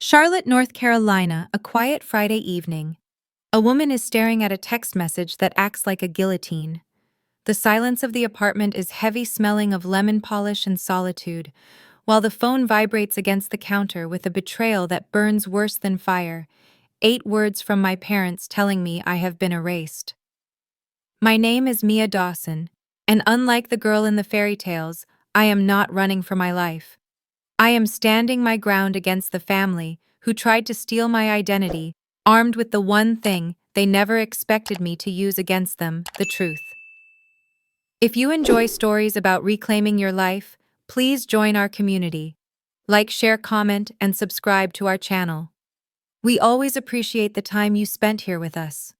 Charlotte, North Carolina, a quiet Friday evening. A woman is staring at a text message that acts like a guillotine. The silence of the apartment is heavy, smelling of lemon polish and solitude, while the phone vibrates against the counter with a betrayal that burns worse than fire. 8 words from my parents telling me I have been erased. My name is Mia Dawson, and unlike the girl in the fairy tales, I am not running for my life. I am standing my ground against the family who tried to steal my identity, armed with the one thing they never expected me to use against them, the truth. If you enjoy stories about reclaiming your life, please join our community. Like, share, comment, and subscribe to our channel. We always appreciate the time you spent here with us.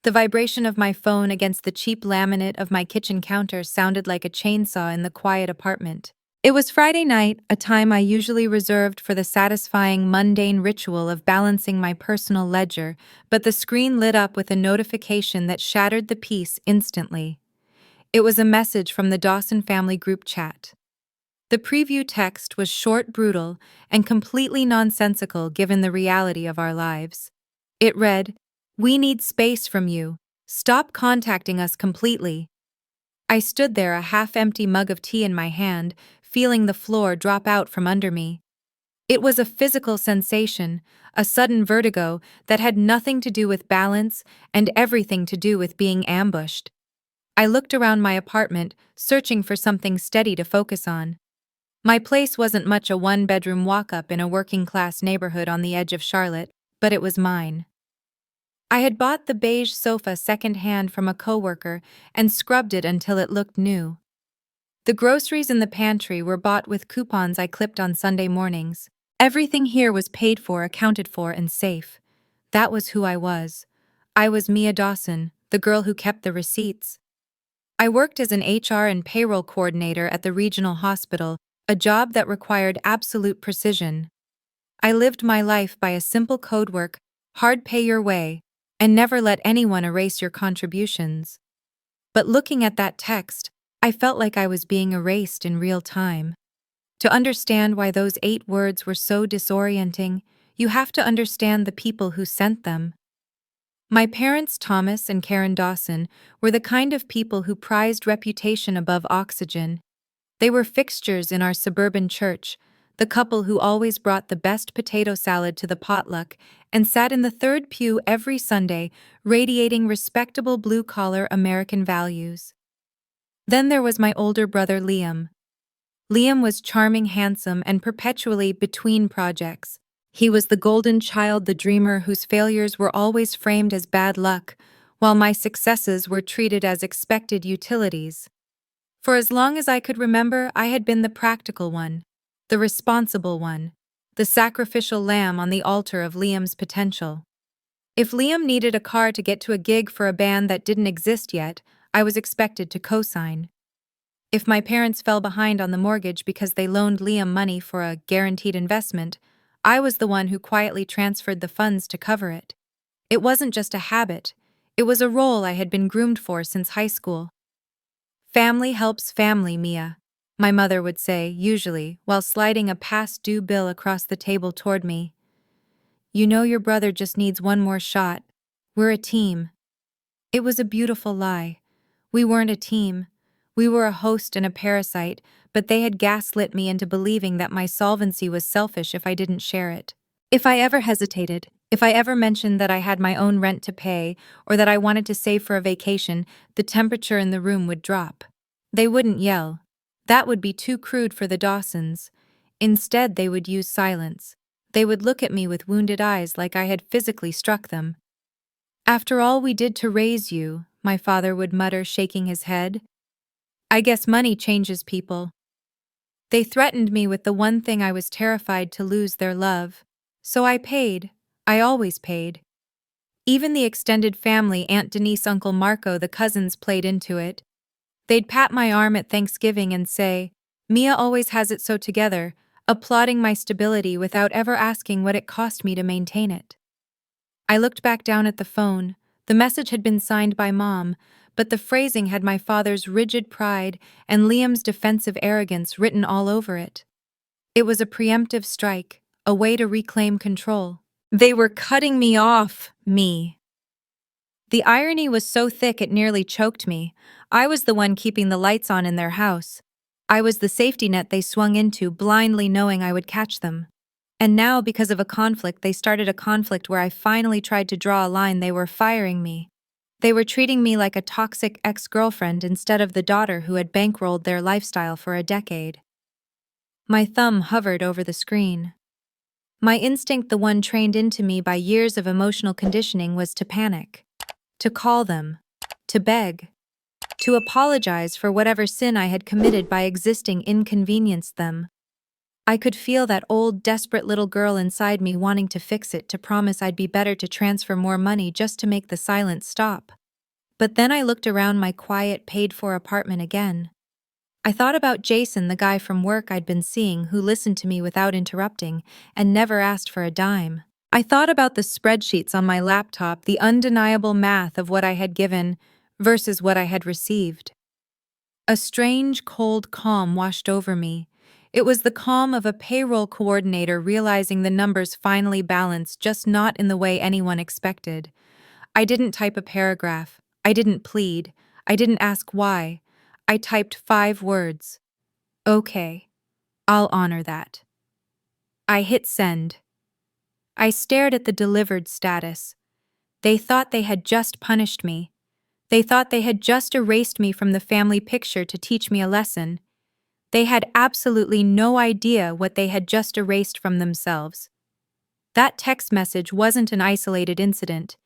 The vibration of my phone against the cheap laminate of my kitchen counter sounded like a chainsaw in the quiet apartment. It was Friday night, a time I usually reserved for the satisfying mundane ritual of balancing my personal ledger, but the screen lit up with a notification that shattered the peace instantly. It was a message from the Dawson family group chat. The preview text was short, brutal, and completely nonsensical given the reality of our lives. It read, "We need space from you. Stop contacting us completely." I stood there, a half-empty mug of tea in my hand, feeling the floor drop out from under me. It was a physical sensation, a sudden vertigo that had nothing to do with balance and everything to do with being ambushed. I looked around my apartment, searching for something steady to focus on. My place wasn't much a one-bedroom walk-up in a working-class neighborhood on the edge of Charlotte, but it was mine. I had bought the beige sofa second-hand from a coworker and scrubbed it until it looked new. The groceries in the pantry were bought with coupons I clipped on Sunday mornings. Everything here was paid for, accounted for, and safe. That was who I was. I was Mia Dawson, the girl who kept the receipts. I worked as an HR and payroll coordinator at the regional hospital, a job that required absolute precision. I lived my life by a simple code work, hard pay your way, and never let anyone erase your contributions. But looking at that text, I felt like I was being erased in real time. To understand why those 8 words were so disorienting, you have to understand the people who sent them. My parents, Thomas and Karen Dawson, were the kind of people who prized reputation above oxygen. They were fixtures in our suburban church, the couple who always brought the best potato salad to the potluck and sat in the third pew every Sunday, radiating respectable blue-collar American values. Then there was my older brother Liam. Liam was charming, handsome, and perpetually between projects. He was the golden child, the dreamer whose failures were always framed as bad luck, while my successes were treated as expected utilities. For as long as I could remember, I had been the practical one, the responsible one, the sacrificial lamb on the altar of Liam's potential. If Liam needed a car to get to a gig for a band that didn't exist yet, I was expected to co-sign. If my parents fell behind on the mortgage because they loaned Liam money for a guaranteed investment, I was the one who quietly transferred the funds to cover it. It wasn't just a habit, it was a role I had been groomed for since high school. "Family helps family, Mia," my mother would say, usually, while sliding a past-due bill across the table toward me. "You know your brother just needs one more shot. We're a team." It was a beautiful lie. We weren't a team. We were a host and a parasite, but they had gaslit me into believing that my solvency was selfish if I didn't share it. If I ever hesitated, if I ever mentioned that I had my own rent to pay or that I wanted to save for a vacation, the temperature in the room would drop. They wouldn't yell. That would be too crude for the Dawsons. Instead, they would use silence. They would look at me with wounded eyes like I had physically struck them. "After all we did to raise you," my father would mutter, shaking his head. "I guess money changes people." They threatened me with the one thing I was terrified to lose, their love. So I paid. I always paid. Even the extended family, Aunt Denise, Uncle Marco, the cousins played into it. They'd pat my arm at Thanksgiving and say, "Mia always has it so together," applauding my stability without ever asking what it cost me to maintain it. I looked back down at the phone. The message had been signed by Mom, but the phrasing had my father's rigid pride and Liam's defensive arrogance written all over it. It was a preemptive strike, a way to reclaim control. They were cutting me off, me. The irony was so thick it nearly choked me. I was the one keeping the lights on in their house. I was the safety net they swung into, blindly knowing I would catch them. And now, because of a conflict, they started a conflict where I finally tried to draw a line. They were firing me. They were treating me like a toxic ex-girlfriend instead of the daughter who had bankrolled their lifestyle for a decade. My thumb hovered over the screen. My instinct, the one trained into me by years of emotional conditioning, was to panic, to call them, to beg, to apologize for whatever sin I had committed by existing inconvenienced them. I could feel that old, desperate little girl inside me wanting to fix it, to promise I'd be better, to transfer more money just to make the silence stop. But then I looked around my quiet, paid-for apartment again. I thought about Jason, the guy from work I'd been seeing, who listened to me without interrupting and never asked for a dime. I thought about the spreadsheets on my laptop, the undeniable math of what I had given versus what I had received. A strange, cold calm washed over me. It was the calm of a payroll coordinator realizing the numbers finally balanced, just not in the way anyone expected. I didn't type a paragraph. I didn't plead. I didn't ask why. I typed 5 words. Okay, I'll honor that. I hit send. I stared at the delivered status. They thought they had just punished me. They thought they had just erased me from the family picture to teach me a lesson. They had absolutely no idea what they had just erased from themselves. That text message wasn't an isolated incident.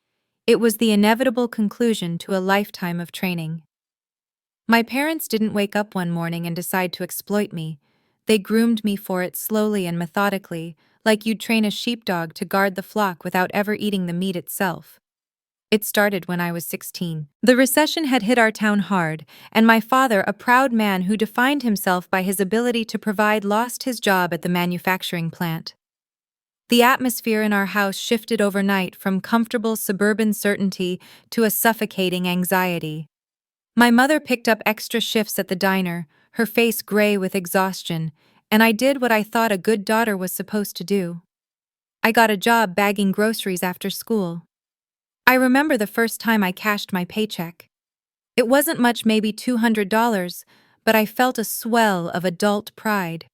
It was the inevitable conclusion to a lifetime of training. My parents didn't wake up one morning and decide to exploit me. They groomed me for it slowly and methodically, like you'd train a sheepdog to guard the flock without ever eating the meat itself. It started when I was 16. The recession had hit our town hard, and my father, a proud man who defined himself by his ability to provide, lost his job at the manufacturing plant. The atmosphere in our house shifted overnight from comfortable suburban certainty to a suffocating anxiety. My mother picked up extra shifts at the diner, her face gray with exhaustion, and I did what I thought a good daughter was supposed to do. I got a job bagging groceries after school. I remember the first time I cashed my paycheck. It wasn't much, maybe $200, but I felt a swell of adult pride.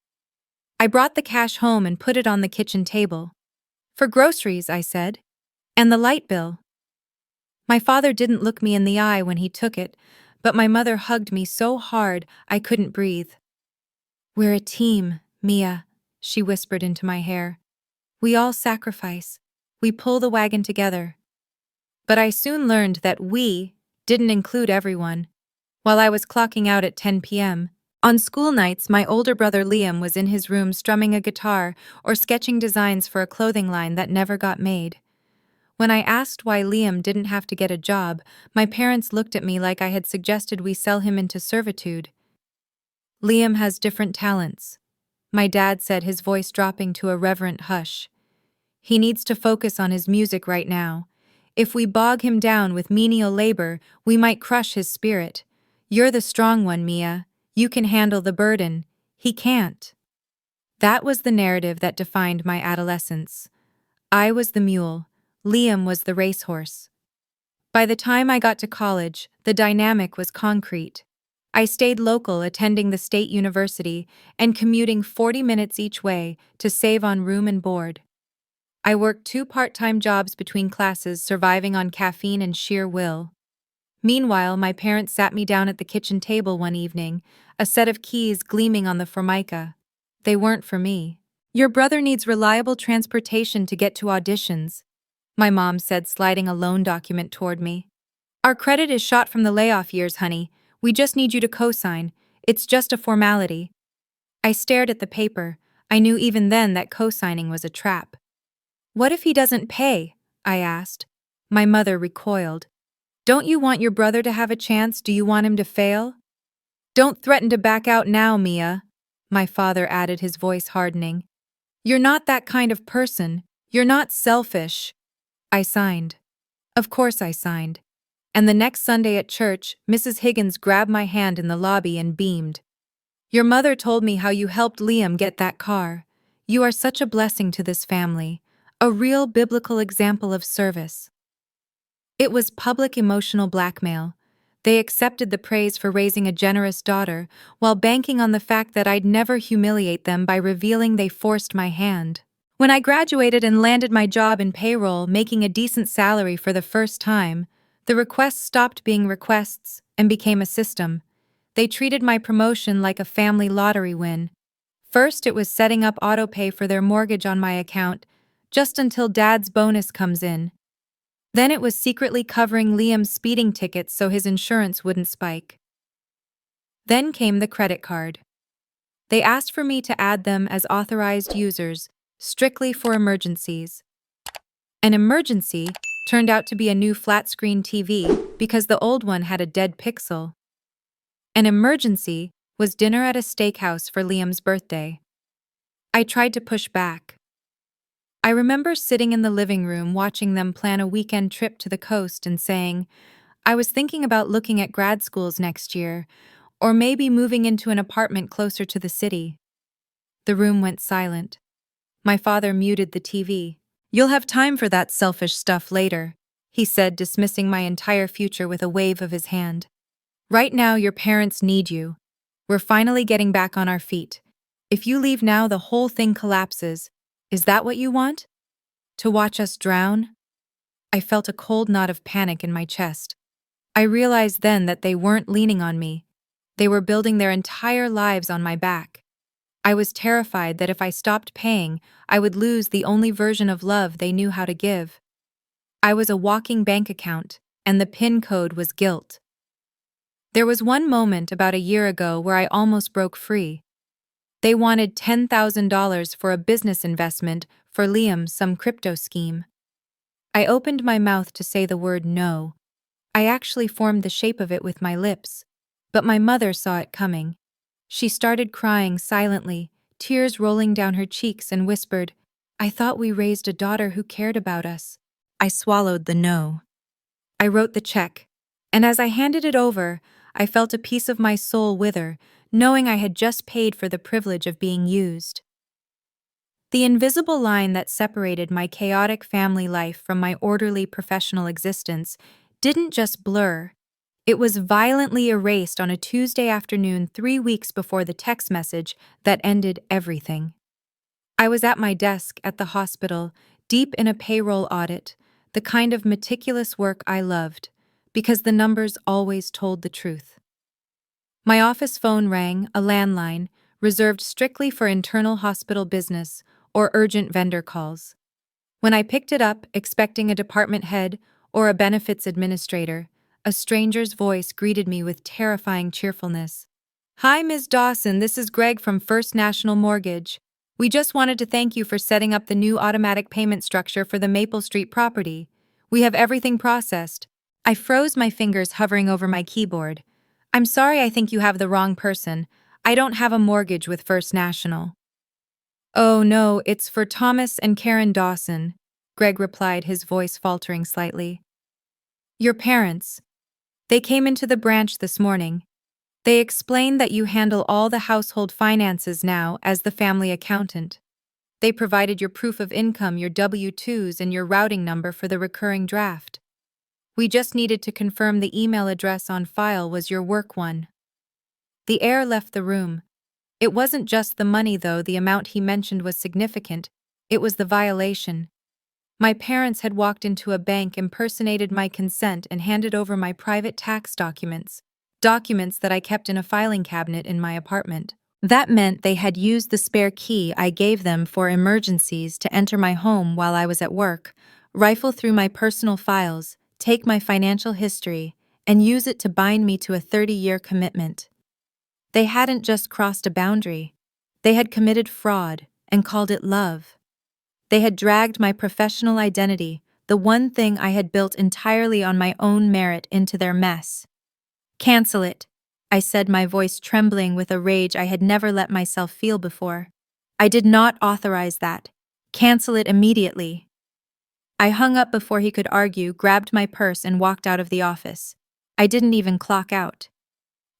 I brought the cash home and put it on the kitchen table. For groceries, I said. And the light bill. My father didn't look me in the eye when he took it, but my mother hugged me so hard I couldn't breathe. "We're a team, Mia," she whispered into my hair. "We all sacrifice. We pull the wagon together." But I soon learned that "we" didn't include everyone. While I was clocking out at 10 p.m., on school nights, my older brother Liam was in his room strumming a guitar or sketching designs for a clothing line that never got made. When I asked why Liam didn't have to get a job, my parents looked at me like I had suggested we sell him into servitude. "Liam has different talents," my dad said, his voice dropping to a reverent hush. "He needs to focus on his music right now. If we bog him down with menial labor, we might crush his spirit. You're the strong one, Mia. You can handle the burden. He can't." That was the narrative that defined my adolescence. I was the mule. Liam was the racehorse. By the time I got to college, the dynamic was concrete. I stayed local, attending the state university and commuting 40 minutes each way to save on room and board. I worked 2 part-time jobs between classes, surviving on caffeine and sheer will. Meanwhile, my parents sat me down at the kitchen table one evening, a set of keys gleaming on the formica. They weren't for me. "Your brother needs reliable transportation to get to auditions," my mom said, sliding a loan document toward me. "Our credit is shot from the layoff years, honey. We just need you to co-sign. It's just a formality." I stared at the paper. I knew even then that co-signing was a trap. "What if he doesn't pay?" I asked. My mother recoiled. "Don't you want your brother to have a chance? Do you want him to fail?" "Don't threaten to back out now, Mia," my father added, his voice hardening. "You're not that kind of person. You're not selfish." I signed. Of course I signed. And the next Sunday at church, Mrs. Higgins grabbed my hand in the lobby and beamed. "Your mother told me how you helped Liam get that car. You are such a blessing to this family, a real biblical example of service. It was public emotional blackmail. They accepted the praise for raising a generous daughter, while banking on the fact that I'd never humiliate them by revealing they forced my hand. When I graduated and landed my job in payroll, making a decent salary for the first time, the requests stopped being requests and became a system. They treated my promotion like a family lottery win. First, it was setting up autopay for their mortgage on my account, just until Dad's bonus comes in. Then it was secretly covering Liam's speeding tickets so his insurance wouldn't spike. Then came the credit card. They asked for me to add them as authorized users, strictly for emergencies. An emergency turned out to be a new flat-screen TV because the old one had a dead pixel. An emergency was dinner at a steakhouse for Liam's birthday. I tried to push back. I remember sitting in the living room watching them plan a weekend trip to the coast and saying, I was thinking about looking at grad schools next year, or maybe moving into an apartment closer to the city. The room went silent. My father muted the TV. You'll have time for that selfish stuff later, he said, dismissing my entire future with a wave of his hand. Right now, your parents need you. We're finally getting back on our feet. If you leave now, the whole thing collapses. Is that what you want? To watch us drown? I felt a cold knot of panic in my chest. I realized then that they weren't leaning on me. They were building their entire lives on my back. I was terrified that if I stopped paying, I would lose the only version of love they knew how to give. I was a walking bank account, and the PIN code was guilt. There was one moment about a year ago where I almost broke free. They wanted $10,000 for a business investment for Liam, some crypto scheme. I opened my mouth to say the word no. I actually formed the shape of it with my lips, but my mother saw it coming. She started crying silently, tears rolling down her cheeks, and whispered, I thought we raised a daughter who cared about us. I swallowed the no. I wrote the check, and as I handed it over, I felt a piece of my soul wither, knowing I had just paid for the privilege of being used. The invisible line that separated my chaotic family life from my orderly professional existence didn't just blur. It was violently erased on a Tuesday afternoon 3 weeks before the text message that ended everything. I was at my desk at the hospital, deep in a payroll audit, the kind of meticulous work I loved, because the numbers always told the truth. My office phone rang, a landline, reserved strictly for internal hospital business or urgent vendor calls. When I picked it up, expecting a department head or a benefits administrator, a stranger's voice greeted me with terrifying cheerfulness. Hi, Ms. Dawson, this is Greg from First National Mortgage. We just wanted to thank you for setting up the new automatic payment structure for the Maple Street property. We have everything processed. I froze, my fingers hovering over my keyboard. I'm sorry, I think you have the wrong person. I don't have a mortgage with First National. Oh no, it's for Thomas and Karen Dawson, Greg replied, his voice faltering slightly. Your parents. They came into the branch this morning. They explained that you handle all the household finances now as the family accountant. They provided your proof of income, your W-2s, and your routing number for the recurring draft. We just needed to confirm the email address on file was your work one. The heir left the room. It wasn't just the money, though. The amount he mentioned was significant. It was the violation. My parents had walked into a bank, impersonated my consent, and handed over my private tax documents that I kept in a filing cabinet in my apartment. That meant they had used the spare key I gave them for emergencies to enter my home while I was at work, rifle through my personal files, take my financial history, and use it to bind me to a 30-year commitment. They hadn't just crossed a boundary. They had committed fraud and called it love. They had dragged my professional identity, the one thing I had built entirely on my own merit, into their mess. Cancel it, I said, my voice trembling with a rage I had never let myself feel before. I did not authorize that. Cancel it immediately. I hung up before he could argue, grabbed my purse, and walked out of the office. I didn't even clock out.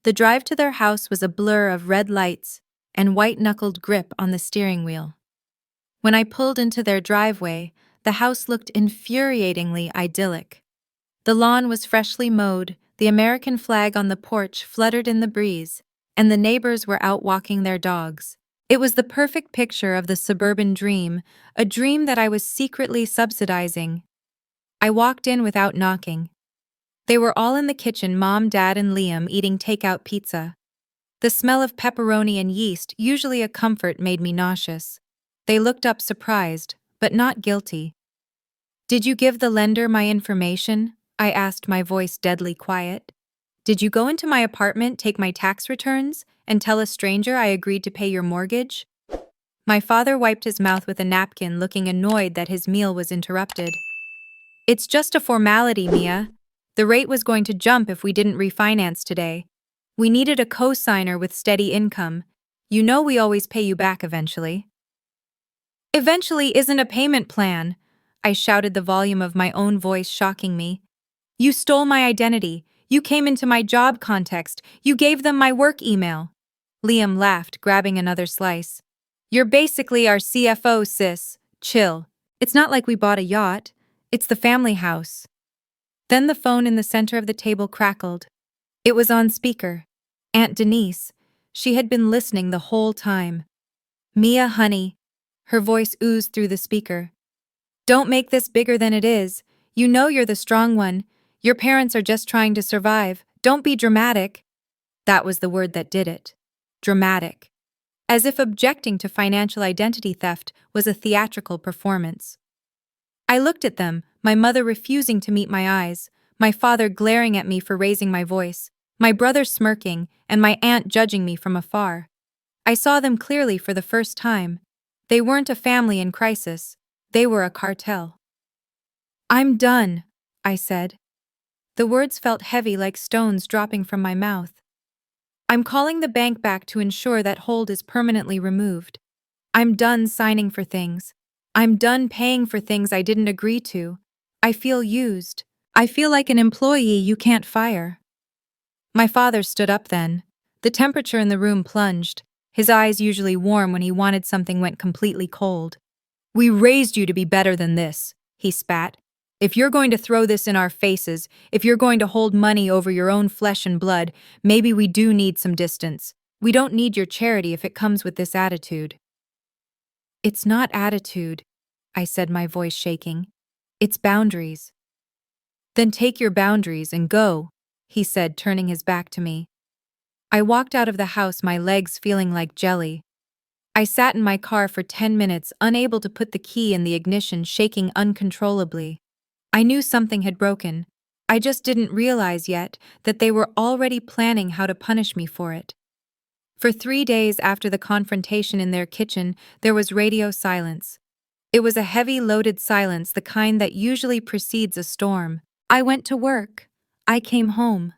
The drive to their house was a blur of red lights and white-knuckled grip on the steering wheel. When I pulled into their driveway, the house looked infuriatingly idyllic. The lawn was freshly mowed, the American flag on the porch fluttered in the breeze, and the neighbors were out walking their dogs. It was the perfect picture of the suburban dream, a dream that I was secretly subsidizing. I walked in without knocking. They were all in the kitchen, Mom, Dad, and Liam, eating takeout pizza. The smell of pepperoni and yeast, usually a comfort, made me nauseous. They looked up surprised, but not guilty. "Did you give the lender my information?" I asked, my voice deadly quiet. "Did you go into my apartment, take my tax returns, and tell a stranger I agreed to pay your mortgage?" My father wiped his mouth with a napkin, looking annoyed that his meal was interrupted. "It's just a formality, Mia. The rate was going to jump if we didn't refinance today. We needed a co-signer with steady income. You know we always pay you back eventually." "Eventually isn't a payment plan," I shouted, the volume of my own voice shocking me. "You stole my identity. You came into my job context. You gave them my work email." Liam laughed, grabbing another slice. "You're basically our CFO, sis. Chill. It's not like we bought a yacht. It's the family house." Then the phone in the center of the table crackled. It was on speaker. Aunt Denise. She had been listening the whole time. "Mia, honey." Her voice oozed through the speaker. "Don't make this bigger than it is. You know you're the strong one. Your parents are just trying to survive. Don't be dramatic." That was the word that did it. Dramatic. As if objecting to financial identity theft was a theatrical performance. I looked at them, my mother refusing to meet my eyes, my father glaring at me for raising my voice, my brother smirking, and my aunt judging me from afar. I saw them clearly for the first time. They weren't a family in crisis. They were a cartel. "I'm done," I said. The words felt heavy, like stones dropping from my mouth. "I'm calling the bank back to ensure that hold is permanently removed. I'm done signing for things. I'm done paying for things I didn't agree to. I feel used. I feel like an employee you can't fire." My father stood up then. The temperature in the room plunged. His eyes, usually warm when he wanted something, went completely cold. "We raised you to be better than this," he spat. "If you're going to throw this in our faces, if you're going to hold money over your own flesh and blood, maybe we do need some distance. We don't need your charity if it comes with this attitude." "It's not attitude," I said, my voice shaking. "It's boundaries." "Then take your boundaries and go," he said, turning his back to me. I walked out of the house, my legs feeling like jelly. I sat in my car for 10 minutes, unable to put the key in the ignition, shaking uncontrollably. I knew something had broken. I just didn't realize yet that they were already planning how to punish me for it. For 3 days after the confrontation in their kitchen, there was radio silence. It was a heavy, loaded silence, the kind that usually precedes a storm. I went to work. I came home.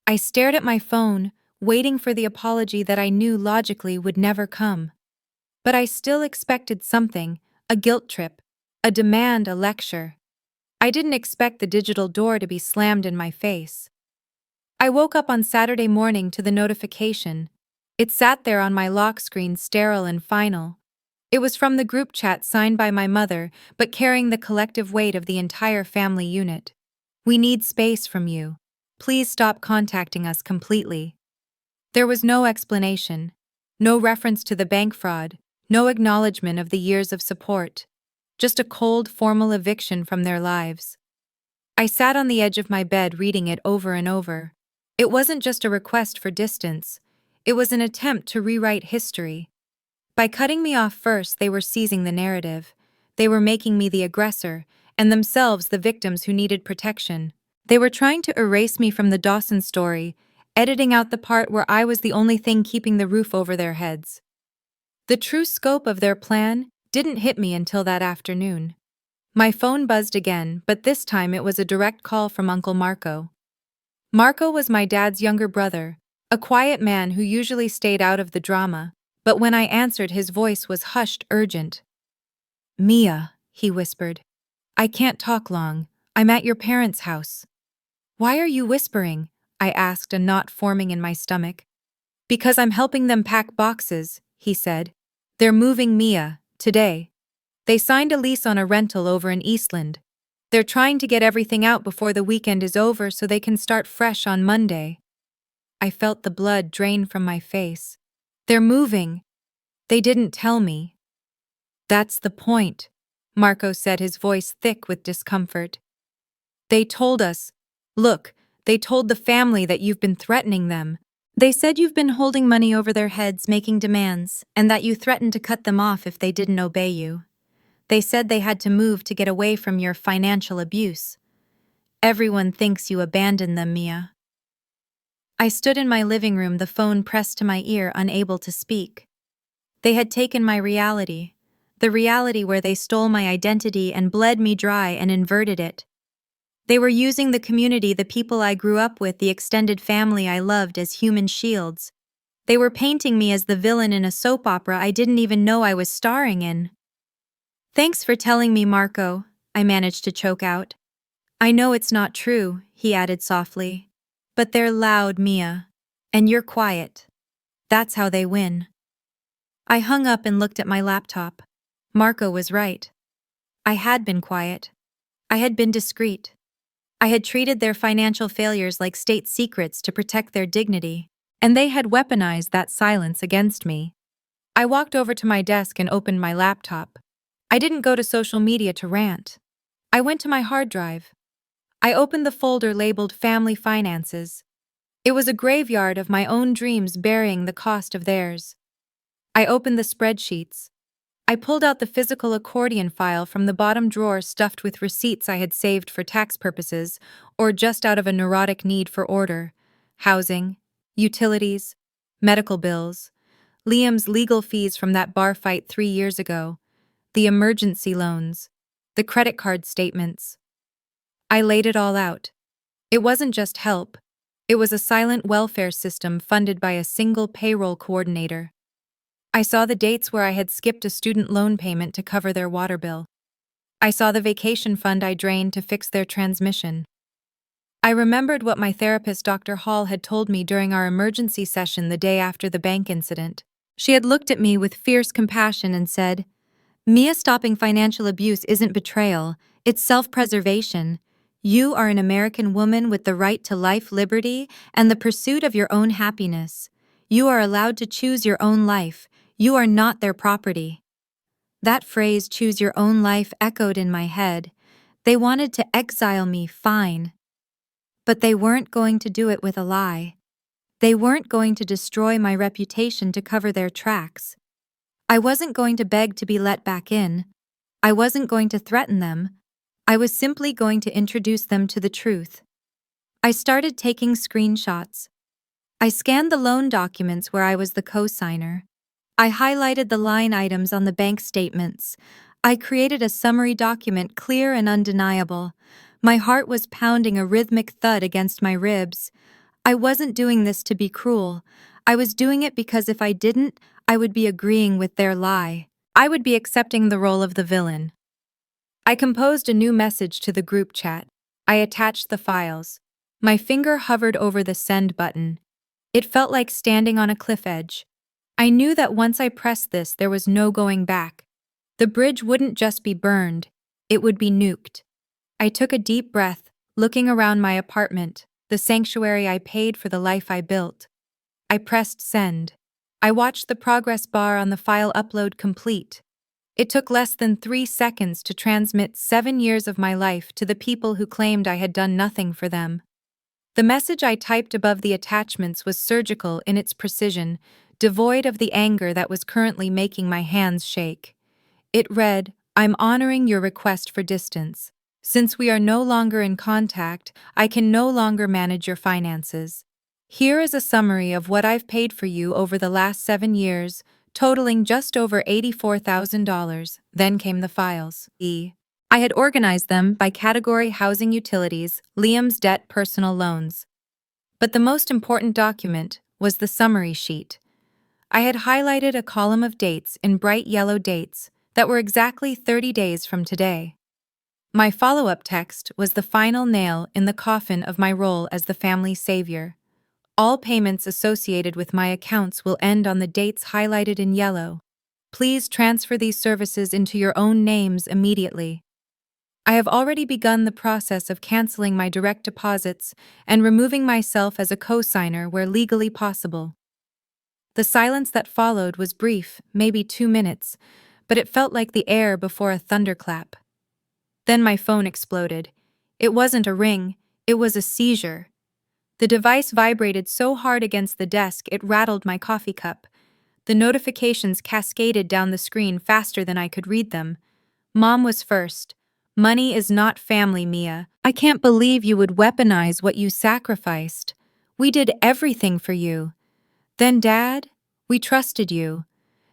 I stared at my phone, waiting for the apology that I knew logically would never come. But I still expected something, a guilt trip, a demand, a lecture. I didn't expect the digital door to be slammed in my face. I woke up on Saturday morning to the notification. It sat there on my lock screen, sterile and final. It was from the group chat, signed by my mother, but carrying the collective weight of the entire family unit. "We need space from you. Please stop contacting us completely." There was no explanation, no reference to the bank fraud, no acknowledgement of the years of support. Just a cold, formal eviction from their lives. I sat on the edge of my bed reading it over and over. It wasn't just a request for distance. It was an attempt to rewrite history. By cutting me off first, they were seizing the narrative. They were making me the aggressor, and themselves the victims who needed protection. They were trying to erase me from the Dawson story, editing out the part where I was the only thing keeping the roof over their heads. The true scope of their plan didn't hit me until that afternoon. My phone buzzed again, but this time it was a direct call from Uncle Marco. Marco was my dad's younger brother, a quiet man who usually stayed out of the drama, but when I answered, his voice was hushed, urgent. "Mia," he whispered. "I can't talk long. I'm at your parents' house." "Why are you whispering?" I asked, a knot forming in my stomach. "Because I'm helping them pack boxes," he said. "They're moving, Mia, today." They signed a lease on a rental over in Eastland. They're trying to get everything out before the weekend is over so they can start fresh on Monday. I felt the blood drain from my face. They're moving. They didn't tell me. That's the point, Marco said, his voice thick with discomfort. They told us. Look, they told the family that you've been threatening them. They said you've been holding money over their heads, making demands, and that you threatened to cut them off if they didn't obey you. They said they had to move to get away from your financial abuse. Everyone thinks you abandoned them, Mia. I stood in my living room, the phone pressed to my ear, unable to speak. They had taken my reality, the reality where they stole my identity and bled me dry and inverted it. They were using the community, the people I grew up with, the extended family I loved, as human shields. They were painting me as the villain in a soap opera I didn't even know I was starring in. Thanks for telling me, Marco, I managed to choke out. I know it's not true, he added softly. But they're loud, Mia. And you're quiet. That's how they win. I hung up and looked at my laptop. Marco was right. I had been quiet. I had been discreet. I had treated their financial failures like state secrets to protect their dignity, and they had weaponized that silence against me. I walked over to my desk and opened my laptop. I didn't go to social media to rant. I went to my hard drive. I opened the folder labeled Family Finances. It was a graveyard of my own dreams burying the cost of theirs. I opened the spreadsheets. I pulled out the physical accordion file from the bottom drawer stuffed with receipts I had saved for tax purposes or just out of a neurotic need for order. Housing, utilities, medical bills, Liam's legal fees from that bar fight 3 years ago, the emergency loans, the credit card statements. I laid it all out. It wasn't just help. It was a silent welfare system funded by a single payroll coordinator. I saw the dates where I had skipped a student loan payment to cover their water bill. I saw the vacation fund I drained to fix their transmission. I remembered what my therapist, Dr. Hall, had told me during our emergency session the day after the bank incident. She had looked at me with fierce compassion and said, "Mia, stopping financial abuse isn't betrayal, it's self-preservation. You are an American woman with the right to life, liberty, and the pursuit of your own happiness. You are allowed to choose your own life. You are not their property." That phrase, "choose your own life," echoed in my head. They wanted to exile me, fine. But they weren't going to do it with a lie. They weren't going to destroy my reputation to cover their tracks. I wasn't going to beg to be let back in. I wasn't going to threaten them. I was simply going to introduce them to the truth. I started taking screenshots. I scanned the loan documents where I was the co-signer. I highlighted the line items on the bank statements. I created a summary document clear and undeniable. My heart was pounding a rhythmic thud against my ribs. I wasn't doing this to be cruel. I was doing it because if I didn't, I would be agreeing with their lie. I would be accepting the role of the villain. I composed a new message to the group chat. I attached the files. My finger hovered over the send button. It felt like standing on a cliff edge. I knew that once I pressed this, there was no going back. The bridge wouldn't just be burned, it would be nuked. I took a deep breath, looking around my apartment, the sanctuary I paid for, the life I built. I pressed send. I watched the progress bar on the file upload complete. It took less than 3 seconds to transmit 7 years of my life to the people who claimed I had done nothing for them. The message I typed above the attachments was surgical in its precision, devoid of the anger that was currently making my hands shake. It read, "I'm honoring your request for distance. Since we are no longer in contact, I can no longer manage your finances. Here is a summary of what I've paid for you over the last 7 years, totaling just over $84,000. Then came the files. I had organized them by category: housing, utilities, Liam's debt, personal loans. But the most important document was the summary sheet. I had highlighted a column of dates in bright yellow dates that were exactly 30 days from today. My follow-up text was the final nail in the coffin of my role as the family savior. All payments associated with my accounts will end on the dates highlighted in yellow. Please transfer these services into your own names immediately. I have already begun the process of canceling my direct deposits and removing myself as a co-signer where legally possible. The silence that followed was brief, maybe 2 minutes, but it felt like the air before a thunderclap. Then my phone exploded. It wasn't a ring, it was a seizure. The device vibrated so hard against the desk it rattled my coffee cup. The notifications cascaded down the screen faster than I could read them. Mom was first. Money is not family, Mia. I can't believe you would weaponize what you sacrificed. We did everything for you. Then Dad, we trusted you.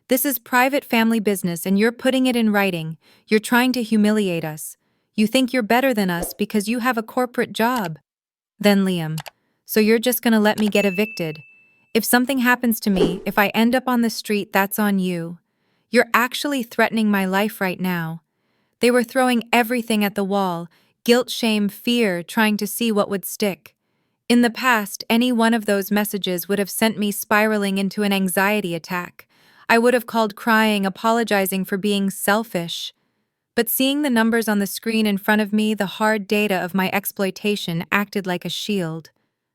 This is private family business and you're putting it in writing. You're trying to humiliate us. You think you're better than us because you have a corporate job. Then Liam, so you're just gonna let me get evicted. If something happens to me, if I end up on the street, that's on you. You're actually threatening my life right now. They were throwing everything at the wall, guilt, shame, fear, trying to see what would stick. In the past, any one of those messages would have sent me spiraling into an anxiety attack. I would have called crying, apologizing for being selfish. But seeing the numbers on the screen in front of me, the hard data of my exploitation acted like a shield.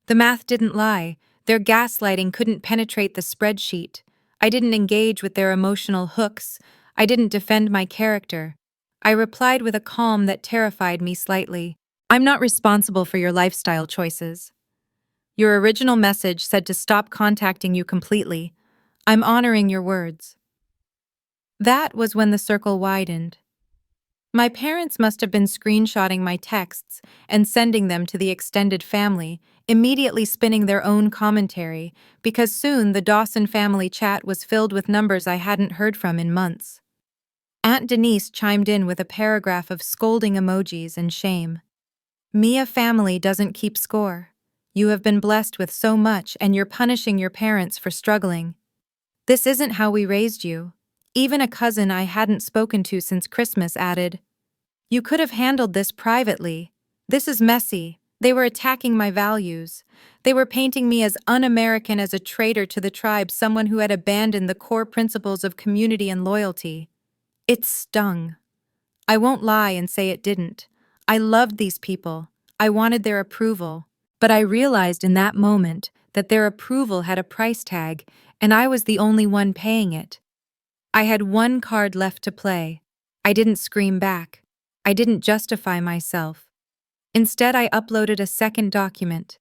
The math didn't lie. Their gaslighting couldn't penetrate the spreadsheet. I didn't engage with their emotional hooks. I didn't defend my character. I replied with a calm that terrified me slightly. I'm not responsible for your lifestyle choices. Your original message said to stop contacting you completely. I'm honoring your words. That was when the circle widened. My parents must have been screenshotting my texts and sending them to the extended family, immediately spinning their own commentary, because soon the Dawson family chat was filled with numbers I hadn't heard from in months. Aunt Denise chimed in with a paragraph of scolding emojis and shame. Mia family doesn't keep score. You have been blessed with so much and you're punishing your parents for struggling. This isn't how we raised you. Even a cousin I hadn't spoken to since Christmas added, you could have handled this privately. This is messy. They were attacking my values. They were painting me as un-American, as a traitor to the tribe, someone who had abandoned the core principles of community and loyalty. It stung. I won't lie and say it didn't. I loved these people. I wanted their approval. But I realized in that moment that their approval had a price tag, and I was the only one paying it. I had one card left to play. I didn't scream back. I didn't justify myself. Instead, I uploaded a second document.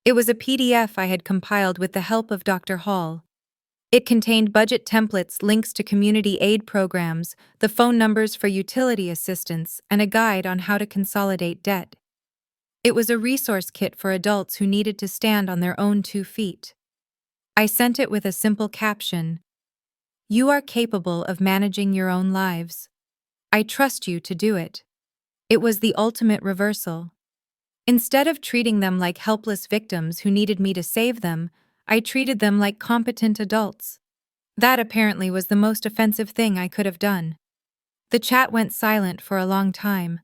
It was a PDF I had compiled with the help of Dr. Hall. It contained budget templates, links to community aid programs, the phone numbers for utility assistance, and a guide on how to consolidate debt. It was a resource kit for adults who needed to stand on their own 2 feet. I sent it with a simple caption: You are capable of managing your own lives. I trust you to do it. It was the ultimate reversal. Instead of treating them like helpless victims who needed me to save them, I treated them like competent adults. That apparently was the most offensive thing I could have done. The chat went silent for a long time.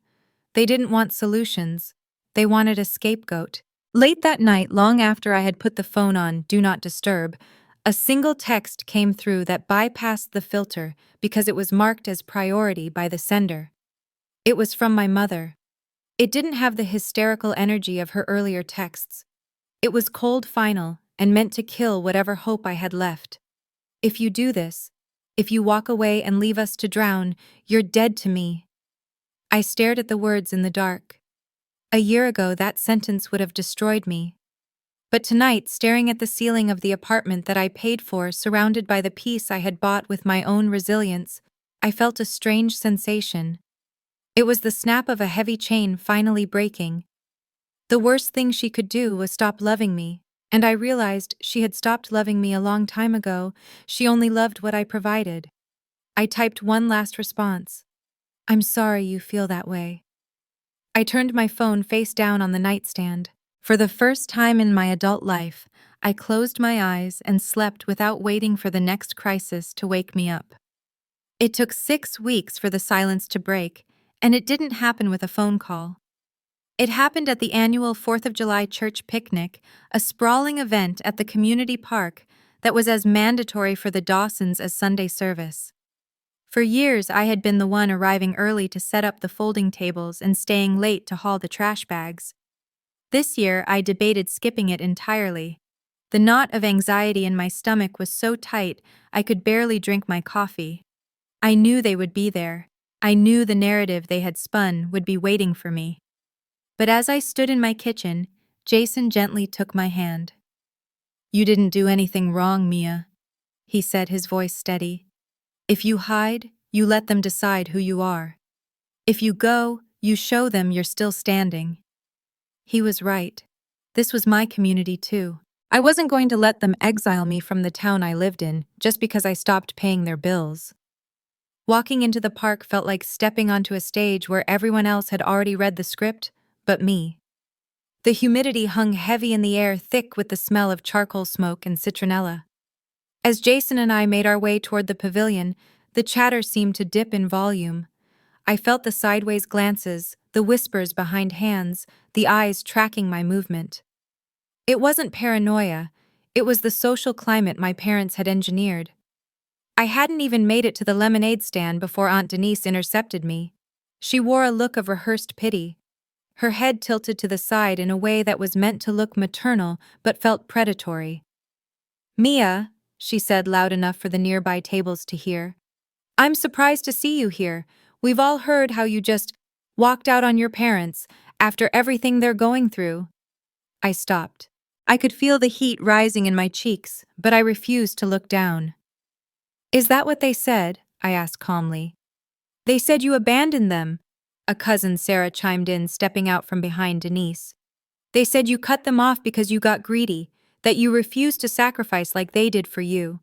They didn't want solutions. They wanted a scapegoat. Late that night, long after I had put the phone on Do Not Disturb, a single text came through that bypassed the filter because it was marked as priority by the sender. It was from my mother. It didn't have the hysterical energy of her earlier texts. It was cold, final, and meant to kill whatever hope I had left. If you do this, if you walk away and leave us to drown, you're dead to me. I stared at the words in the dark. A year ago, that sentence would have destroyed me. But tonight, staring at the ceiling of the apartment that I paid for, surrounded by the peace I had bought with my own resilience, I felt a strange sensation. It was the snap of a heavy chain finally breaking. The worst thing she could do was stop loving me, and I realized she had stopped loving me a long time ago. She only loved what I provided. I typed one last response. I'm sorry you feel that way. I turned my phone face down on the nightstand. For the first time in my adult life, I closed my eyes and slept without waiting for the next crisis to wake me up. It took 6 weeks for the silence to break, and it didn't happen with a phone call. It happened at the annual 4th of July church picnic, a sprawling event at the community park that was as mandatory for the Dawsons as Sunday service. For years, I had been the one arriving early to set up the folding tables and staying late to haul the trash bags. This year, I debated skipping it entirely. The knot of anxiety in my stomach was so tight, I could barely drink my coffee. I knew they would be there. I knew the narrative they had spun would be waiting for me. But as I stood in my kitchen, Jason gently took my hand. "You didn't do anything wrong, Mia," he said, his voice steady. "If you hide, you let them decide who you are. If you go, you show them you're still standing." He was right. This was my community too. I wasn't going to let them exile me from the town I lived in just because I stopped paying their bills. Walking into the park felt like stepping onto a stage where everyone else had already read the script, but me. The humidity hung heavy in the air, thick with the smell of charcoal smoke and citronella. As Jason and I made our way toward the pavilion, the chatter seemed to dip in volume. I felt the sideways glances, the whispers behind hands, the eyes tracking my movement. It wasn't paranoia, it was the social climate my parents had engineered. I hadn't even made it to the lemonade stand before Aunt Denise intercepted me. She wore a look of rehearsed pity. Her head tilted to the side in a way that was meant to look maternal but felt predatory. "Mia," she said loud enough for the nearby tables to hear. "I'm surprised to see you here. We've all heard how you just walked out on your parents after everything they're going through." I stopped. I could feel the heat rising in my cheeks, but I refused to look down. "Is that what they said?" I asked calmly. "They said you abandoned them," a cousin Sarah chimed in, stepping out from behind Denise. "They said you cut them off because you got greedy, that you refused to sacrifice like they did for you."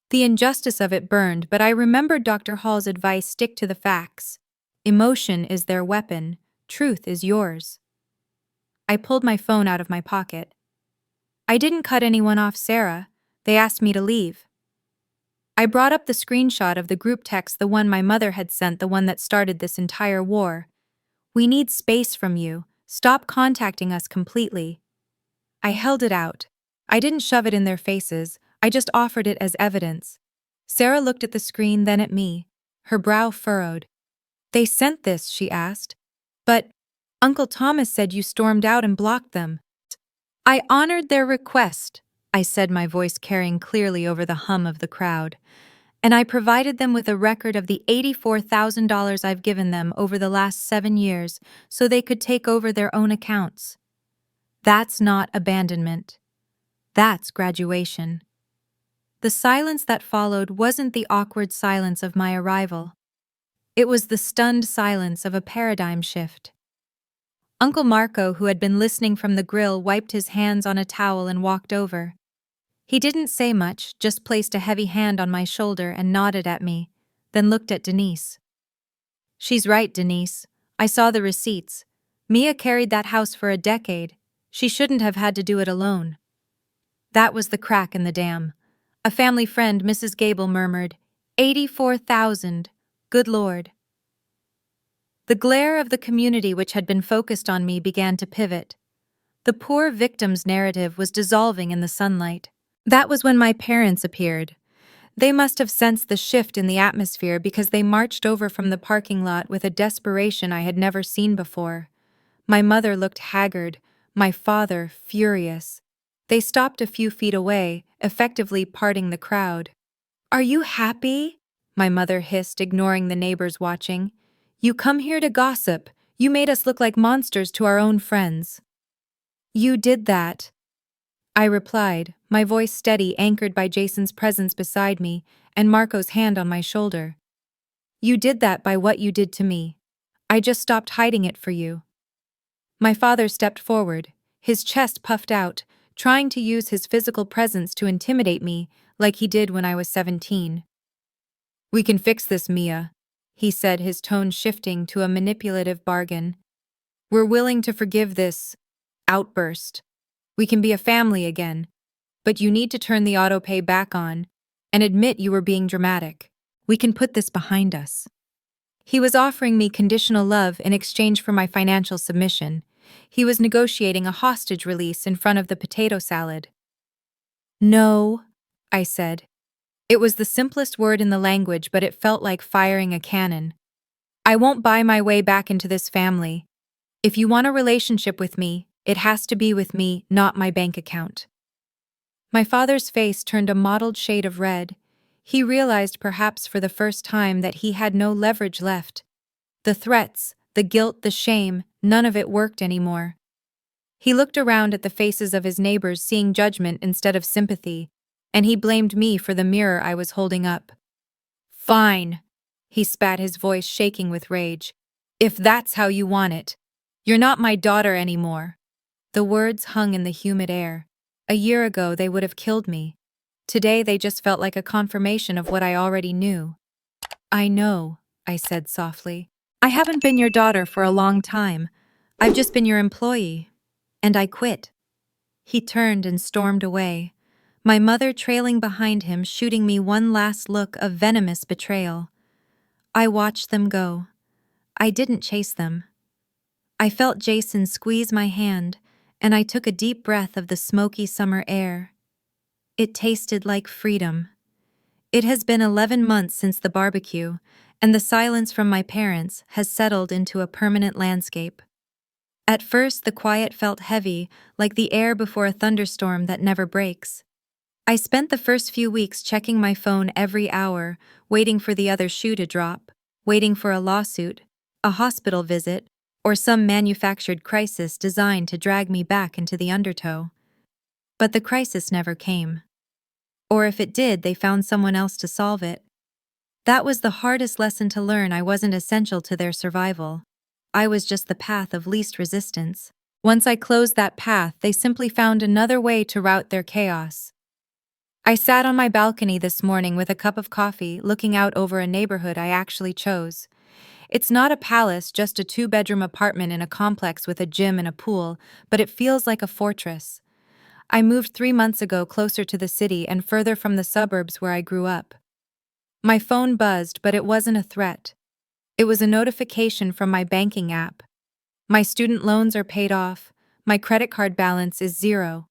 The injustice of it burned, but I remembered Dr. Hall's advice: stick to the facts. Emotion is their weapon, truth is yours. I pulled my phone out of my pocket. "I didn't cut anyone off, Sarah. They asked me to leave." I brought up the screenshot of the group text, the one my mother had sent, the one that started this entire war. "We need space from you. Stop contacting us completely." I held it out. I didn't shove it in their faces, I just offered it as evidence. Sarah looked at the screen, then at me. Her brow furrowed. "They sent this?" she asked. "But Uncle Thomas said you stormed out and blocked them." "I honored their request," I said, my voice carrying clearly over the hum of the crowd. "And I provided them with a record of the $84,000 I've given them over the last 7 years so they could take over their own accounts. That's not abandonment. That's graduation." The silence that followed wasn't the awkward silence of my arrival. It was the stunned silence of a paradigm shift. Uncle Marco, who had been listening from the grill, wiped his hands on a towel and walked over. He didn't say much, just placed a heavy hand on my shoulder and nodded at me, then looked at Denise. "She's right, Denise. I saw the receipts. Mia carried that house for a decade. She shouldn't have had to do it alone." That was the crack in the dam. A family friend, Mrs. Gable, murmured, 84,000. Good Lord. The glare of the community which had been focused on me began to pivot. The poor victim's narrative was dissolving in the sunlight. That was when my parents appeared. They must have sensed the shift in the atmosphere because they marched over from the parking lot with a desperation I had never seen before. My mother looked haggard, my father furious. They stopped a few feet away, effectively parting the crowd. "Are you happy?" my mother hissed, ignoring the neighbors watching. "You come here to gossip. You made us look like monsters to our own friends." "You did that," I replied, my voice steady, anchored by Jason's presence beside me and Marco's hand on my shoulder. "You did that by what you did to me. I just stopped hiding it for you." My father stepped forward, his chest puffed out, trying to use his physical presence to intimidate me like he did when I was 17. "We can fix this, Mia," he said, his tone shifting to a manipulative bargain. "We're willing to forgive this outburst. We can be a family again, but you need to turn the autopay back on and admit you were being dramatic. We can put this behind us." He was offering me conditional love in exchange for my financial submission. He was negotiating a hostage release in front of the potato salad. "No," I said. It was the simplest word in the language, but it felt like firing a cannon. I won't buy my way back into this family. If you want a relationship with me, it has to be with me, not my bank account. My father's face turned a mottled shade of red. He realized, perhaps for the first time, that he had no leverage left. The threats, the guilt, the shame, none of it worked anymore. He looked around at the faces of his neighbors, seeing judgment instead of sympathy, and he blamed me for the mirror I was holding up. Fine, he spat, his voice shaking with rage. If that's how you want it. You're not my daughter anymore. The words hung in the humid air. A year ago they would have killed me. Today they just felt like a confirmation of what I already knew. I know, I said softly. I haven't been your daughter for a long time. I've just been your employee. And I quit. He turned and stormed away, my mother trailing behind him, shooting me one last look of venomous betrayal. I watched them go. I didn't chase them. I felt Jason squeeze my hand, and I took a deep breath of the smoky summer air. It tasted like freedom. It has been 11 months since the barbecue, and the silence from my parents has settled into a permanent landscape. At first, the quiet felt heavy, like the air before a thunderstorm that never breaks. I spent the first few weeks checking my phone every hour, waiting for the other shoe to drop, waiting for a lawsuit, a hospital visit, or some manufactured crisis designed to drag me back into the undertow. But the crisis never came. Or if it did, they found someone else to solve it. That was the hardest lesson to learn. I wasn't essential to their survival. I was just the path of least resistance. Once I closed that path, they simply found another way to route their chaos. I sat on my balcony this morning with a cup of coffee, looking out over a neighborhood I actually chose. It's not a palace, just a 2-bedroom apartment in a complex with a gym and a pool, but it feels like a fortress. I moved 3 months ago, closer to the city and further from the suburbs where I grew up. My phone buzzed, but it wasn't a threat. It was a notification from my banking app. My student loans are paid off, my credit card balance is 0.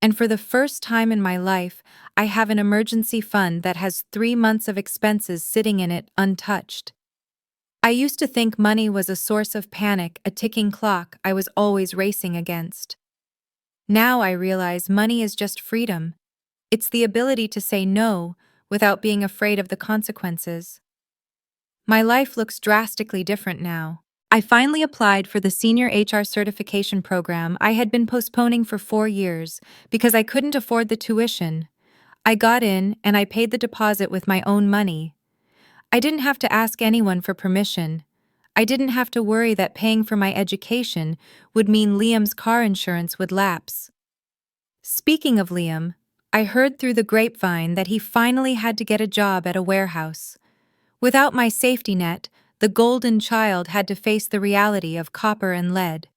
And for the first time in my life, I have an emergency fund that has 3 months of expenses sitting in it untouched. I used to think money was a source of panic, a ticking clock I was always racing against. Now I realize money is just freedom. It's the ability to say no without being afraid of the consequences. My life looks drastically different now. I finally applied for the senior HR certification program I had been postponing for 4 years because I couldn't afford the tuition. I got in and I paid the deposit with my own money. I didn't have to ask anyone for permission. I didn't have to worry that paying for my education would mean Liam's car insurance would lapse. Speaking of Liam, I heard through the grapevine that he finally had to get a job at a warehouse. Without my safety net, the golden child had to face the reality of copper and lead.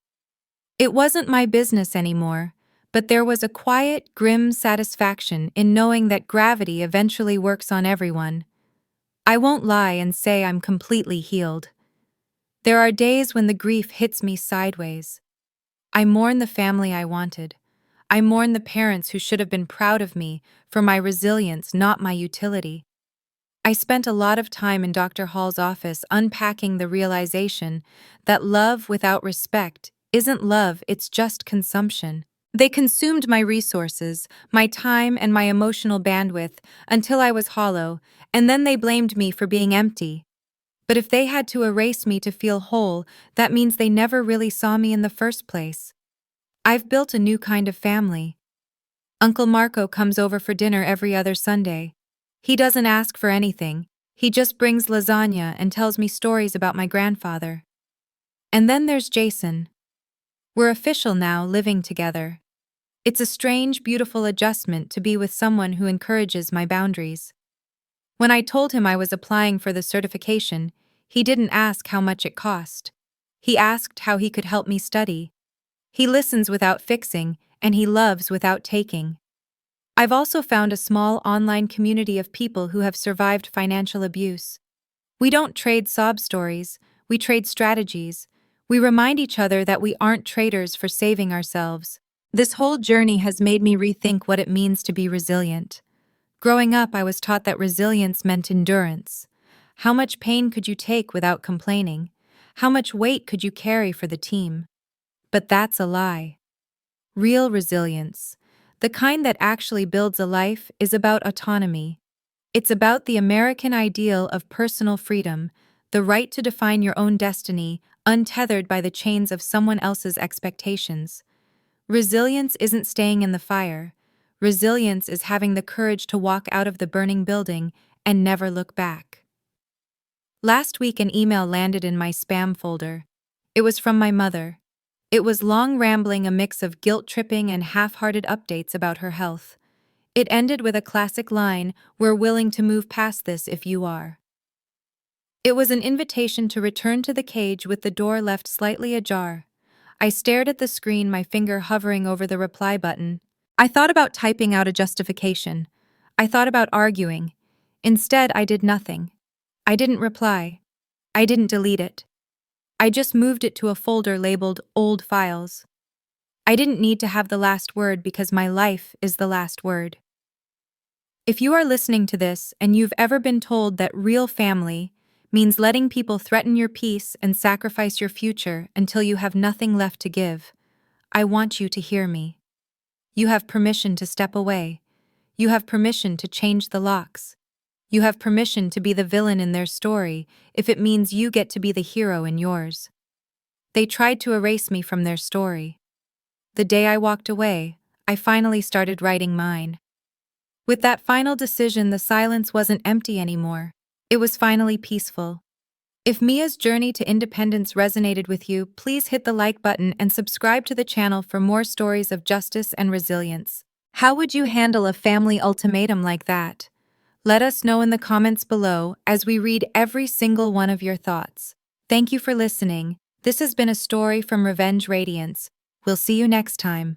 It wasn't my business anymore, but there was a quiet, grim satisfaction in knowing that gravity eventually works on everyone. I won't lie and say I'm completely healed. There are days when the grief hits me sideways. I mourn the family I wanted. I mourn the parents who should have been proud of me for my resilience, not my utility. I spent a lot of time in Dr. Hall's office unpacking the realization that love without respect isn't love, it's just consumption. They consumed my resources, my time, and my emotional bandwidth until I was hollow, and then they blamed me for being empty. But if they had to erase me to feel whole, that means they never really saw me in the first place. I've built a new kind of family. Uncle Marco comes over for dinner every other Sunday. He doesn't ask for anything. He just brings lasagna and tells me stories about my grandfather. And then there's Jason. We're official now, living together. It's a strange, beautiful adjustment to be with someone who encourages my boundaries. When I told him I was applying for the certification, he didn't ask how much it cost. He asked how he could help me study. He listens without fixing, and he loves without taking. I've also found a small online community of people who have survived financial abuse. We don't trade sob stories, we trade strategies. We remind each other that we aren't traitors for saving ourselves. This whole journey has made me rethink what it means to be resilient. Growing up, I was taught that resilience meant endurance. How much pain could you take without complaining? How much weight could you carry for the team? But that's a lie. Real resilience, the kind that actually builds a life, is about autonomy. It's about the American ideal of personal freedom, the right to define your own destiny, untethered by the chains of someone else's expectations. Resilience isn't staying in the fire. Resilience is having the courage to walk out of the burning building and never look back. Last week, an email landed in my spam folder. It was from my mother. It was long, rambling, a mix of guilt-tripping and half-hearted updates about her health. It ended with a classic line, "We're willing to move past this if you are." It was an invitation to return to the cage with the door left slightly ajar. I stared at the screen, my finger hovering over the reply button. I thought about typing out a justification. I thought about arguing. Instead, I did nothing. I didn't reply. I didn't delete it. I just moved it to a folder labeled Old Files. I didn't need to have the last word because my life is the last word. If you are listening to this and you've ever been told that real family means letting people threaten your peace and sacrifice your future until you have nothing left to give, I want you to hear me. You have permission to step away. You have permission to change the locks. You have permission to be the villain in their story if it means you get to be the hero in yours. They tried to erase me from their story. The day I walked away, I finally started writing mine. With that final decision, the silence wasn't empty anymore. It was finally peaceful. If Mia's journey to independence resonated with you, please hit the like button and subscribe to the channel for more stories of justice and resilience. How would you handle a family ultimatum like that? Let us know in the comments below as we read every single one of your thoughts. Thank you for listening. This has been a story from Radiance. We'll see you next time.